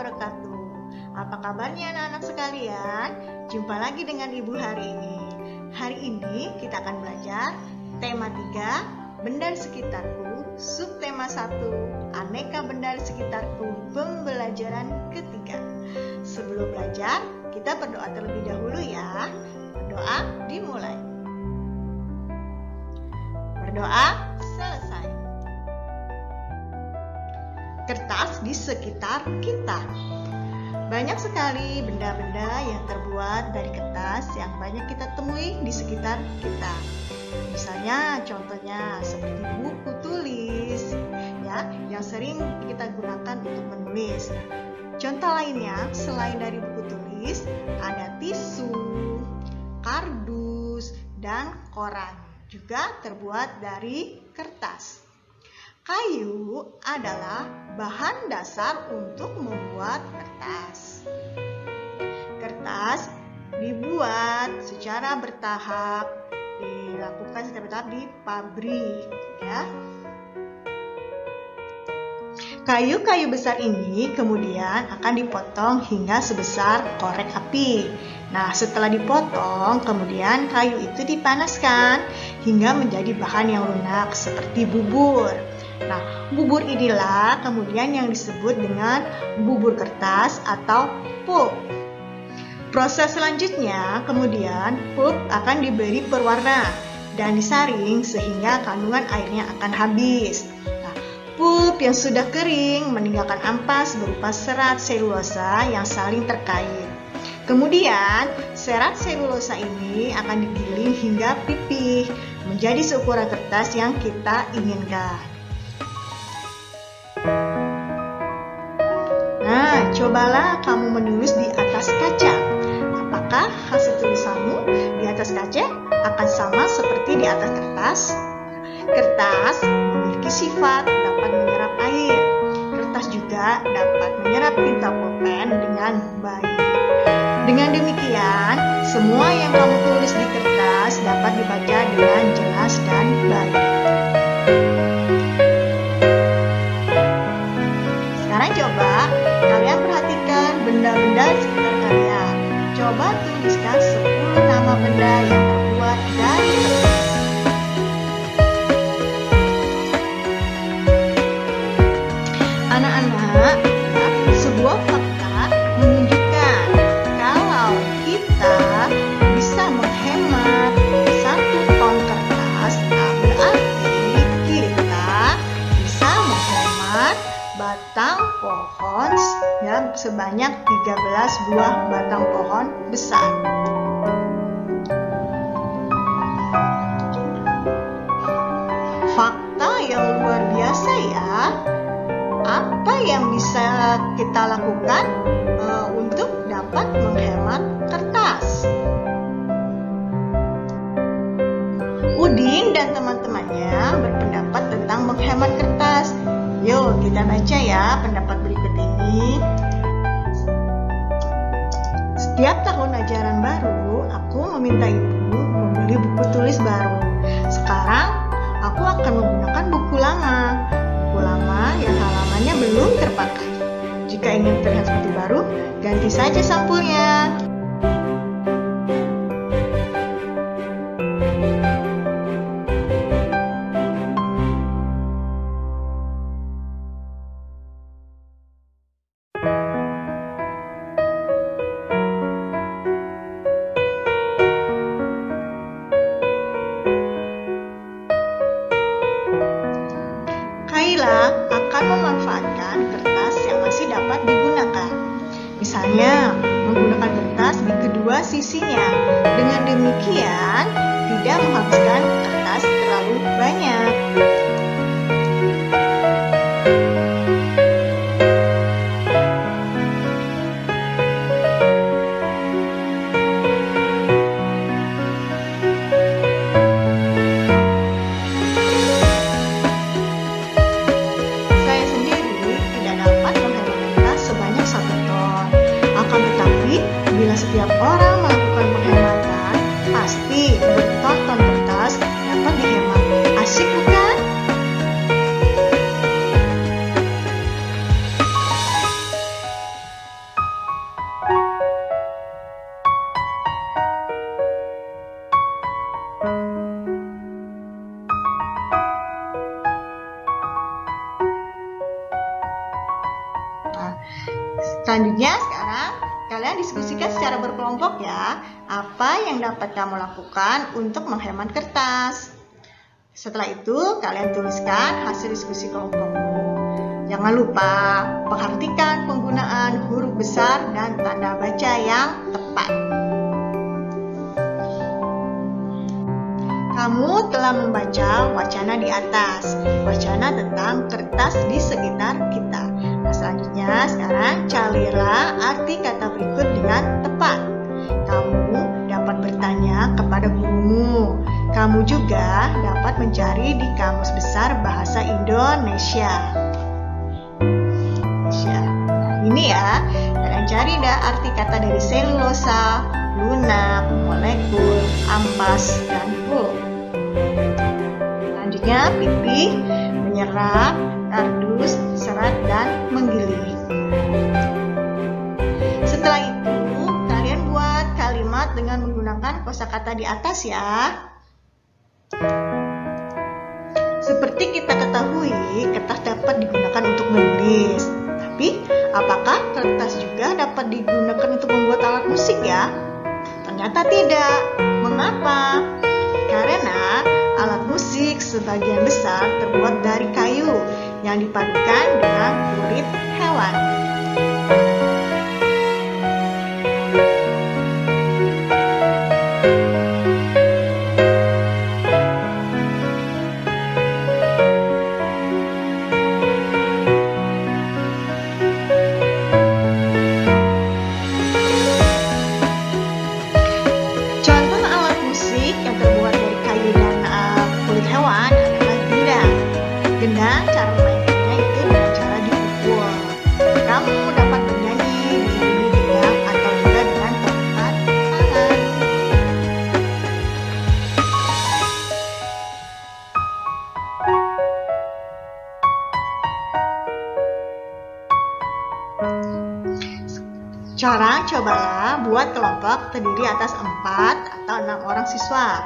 wabarakatuh. Apa kabarnya anak-anak sekalian? Jumpa lagi dengan Ibu hari ini. Hari ini kita akan belajar tema 3, benda di sekitarku, subtema 1, aneka benda di sekitarku, pembelajaran ketiga. Sebelum belajar, kita berdoa terlebih dahulu ya. Berdoa dimulai. Berdoa selesai. Kertas di sekitar kita. Banyak sekali benda-benda yang terbuat dari kertas yang banyak kita temui di sekitar kita. Misalnya contohnya seperti buku tulis ya, yang sering kita gunakan untuk menulis. Contoh lainnya selain dari buku tulis ada tisu, kardus, dan koran, juga terbuat dari kertas. Kayu adalah bahan dasar untuk membuat kertas. Kertas dibuat secara bertahap, dilakukan secara bertahap di pabrik, ya. Kayu-kayu besar ini kemudian akan dipotong hingga sebesar korek api. Nah, setelah dipotong, kemudian kayu itu dipanaskan hingga menjadi bahan yang lunak seperti bubur. Nah, bubur inilah kemudian yang disebut dengan bubur kertas atau pulp. Proses selanjutnya, kemudian pulp akan diberi perwarna dan disaring sehingga kandungan airnya akan habis. Nah, pulp yang sudah kering meninggalkan ampas berupa serat selulosa yang saling terkait. Kemudian, serat selulosa ini akan digiling hingga pipih menjadi seukuran kertas yang kita inginkan. Nah, cobalah kamu menulis di atas kaca. Apakah hasil tulisanmu di atas kaca akan sama seperti di atas kertas? Kertas memiliki sifat dapat menyerap air. Kertas juga dapat menyerap tinta pulpen dengan baik. Dengan demikian, semua yang kamu tulis di kertas dapat dibaca dengan jelas dan baik. Sekarang coba kalian perhatikan benda-benda di sekitar kalian. Coba tuliskan 10 nama benda yang terbuat dari kertas. Anak-anak, sebuah fakta menunjukkan kalau kita bisa menghemat 1 ton kertas, berarti kita bisa menghemat batang pohon ya, sebanyak 13 buah batang pohon besar. Fakta yang luar biasa ya. Apa yang bisa kita lakukan untuk dapat menghemat kertas? Udin dan teman-temannya berpendapat tentang menghemat kertas. Yuk kita baca ya pendapat berikut ini. Setiap tahun ajaran baru, aku meminta ibu membeli buku tulis baru. Sekarang aku akan menggunakan buku lama. Buku lama yang halamannya belum terpakai. Jika ingin terlihat seperti baru, ganti saja sampulnya. Kaila akan memanfaatkan kertas yang masih dapat digunakan. Misalnya, menggunakan kertas di kedua sisinya. Dengan demikian, tidak menghabiskan kertas terlalu banyak. Setiap orang melakukan penghematan, pasti berton-ton kertas dapat dihemat. Asik bukan? Selanjutnya sekarang kalian diskusikan secara berkelompok ya, apa yang dapat kamu lakukan untuk menghemat kertas. Setelah itu kalian tuliskan hasil diskusi kelompokmu. Jangan lupa perhatikan penggunaan huruf besar dan tanda baca yang tepat. Kamu telah membaca wacana di atas, wacana tentang kertas di sekitar kita. Nah, selanjutnya sekarang carilah arti kata berikut dengan tepat. Kamu dapat bertanya kepada gurumu. Kamu juga dapat mencari di Kamus Besar Bahasa Indonesia. Nah, ini ya, kalian cari dah arti kata dari selulosa, lunak, molekul, ampas, dan pul. Selanjutnya pipih, menyerap, kardus, serat, dan menggiling. Setelah itu, kalian buat kalimat dengan menggunakan kosakata di atas ya. Seperti kita ketahui, kertas dapat digunakan untuk menulis. Tapi, apakah kertas juga dapat digunakan untuk membuat alat musik ya? Ternyata tidak. Mengapa? Karena alat musik sebagian besar terbuat dari kayu yang dipadukan dengan kulit hewan. Gendang cara memainkannya itu dengan cara dipukul. Kamu dapat bernyanyi diiringi gendang atau juga dengan tepuk tangan. Sekarang cobalah buat kelompok terdiri atas 4 atau 6 orang siswa.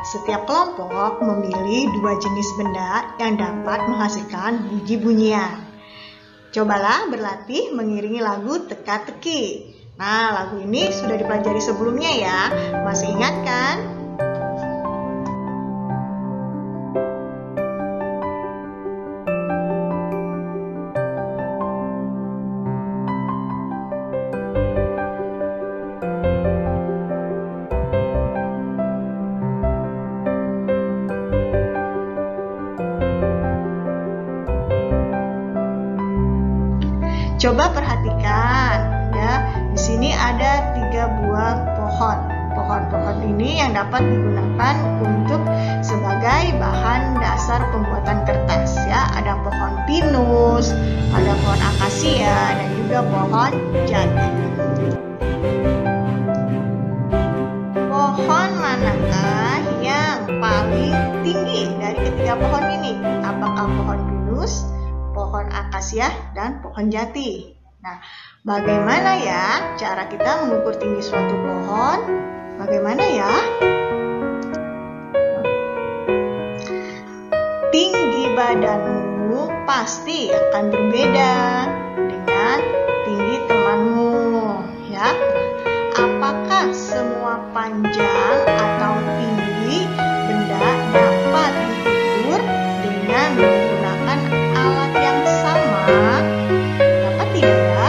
Setiap kelompok memilih 2 jenis benda yang dapat menghasilkan bunyi-bunyian. Cobalah berlatih mengiringi lagu teka-teki. Nah, lagu ini sudah dipelajari sebelumnya ya. Masih ingat kan? Coba perhatikan ya, di sini ada 3 buah pohon. Pohon-pohon ini yang dapat digunakan untuk sebagai bahan dasar pembuatan kertas ya. Ada pohon pinus, ada pohon akasia, dan juga pohon jati. Pohon manakah yang paling tinggi dari ketiga pohon ini? Apakah pohon pinus, pohon akasia, dan pohon jati? Nah, bagaimana ya cara kita mengukur tinggi suatu pohon? Bagaimana ya? Tinggi badanmu pasti akan berbeda dengan tinggi temanmu, ya. Apakah semua panjang atau tinggi benda dapat diukur dengan menggunakan alat yang sama? Dapat tidak ya?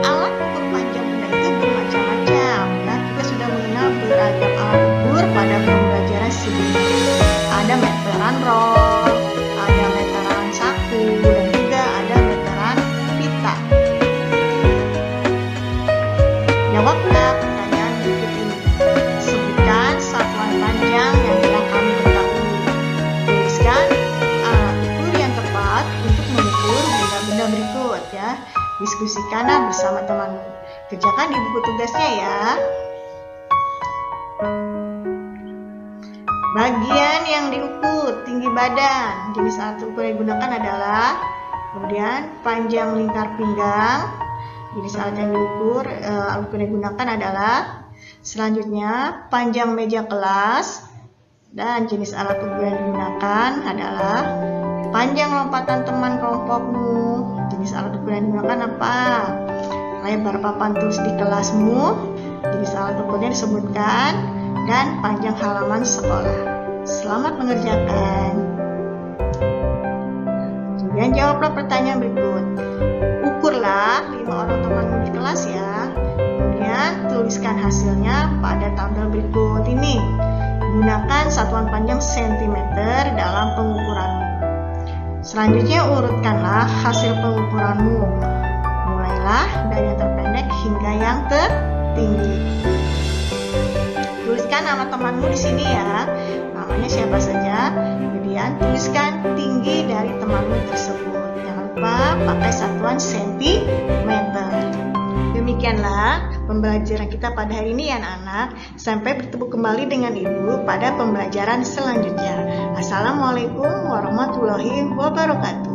Alat ukur panjang benda itu bermacam-macam. Nah, kita sudah mengenal beragam alat ukur pada pembelajaran sebelumnya. Ada meteran roll, ada meteran saku, dan juga ada meteran pita. Jawablah pertanyaan berikut ini. Sebutkan satuan panjang yang telah kami ketahui. Tuliskan alat ukur yang tepat untuk mengukur benda-benda berikut ya. Diskusikanlah bersama temanmu. Kerjakan di buku tugasnya ya. Bagian yang diukur, tinggi badan. Jenis alat ukur yang digunakan adalah kemudian panjang lingkar pinggang. Jenis alat yang diukur, alat ukur yang digunakan adalah selanjutnya panjang meja kelas, dan jenis alat ukur yang digunakan adalah panjang lompatan teman kelompokmu, Jenis alat ukur yang digunakan apa? Lebar papan tulis di kelasmu, jenis alat ukurnya disebutkan, dan panjang halaman sekolah. Selamat mengerjakan. Kemudian jawablah pertanyaan berikut. Ukurlah 5 orang temanmu di kelas ya. Kemudian tuliskan hasilnya pada tabel berikut ini. Gunakan satuan panjang cm dalam pengukuranmu. Selanjutnya urutkanlah hasil pengukuranmu. Mulailah dari yang terpendek hingga yang tertinggi. Tuliskan nama temanmu di sini ya. Namanya siapa saja. Kemudian tuliskan tinggi dari temanmu tersebut. Jangan lupa pakai satuan sentimeter. Demikianlah pembelajaran kita pada hari ini ya anak-anak. Sampai bertemu kembali dengan Ibu pada pembelajaran selanjutnya. Assalamualaikum warahmatullahi wabarakatuh.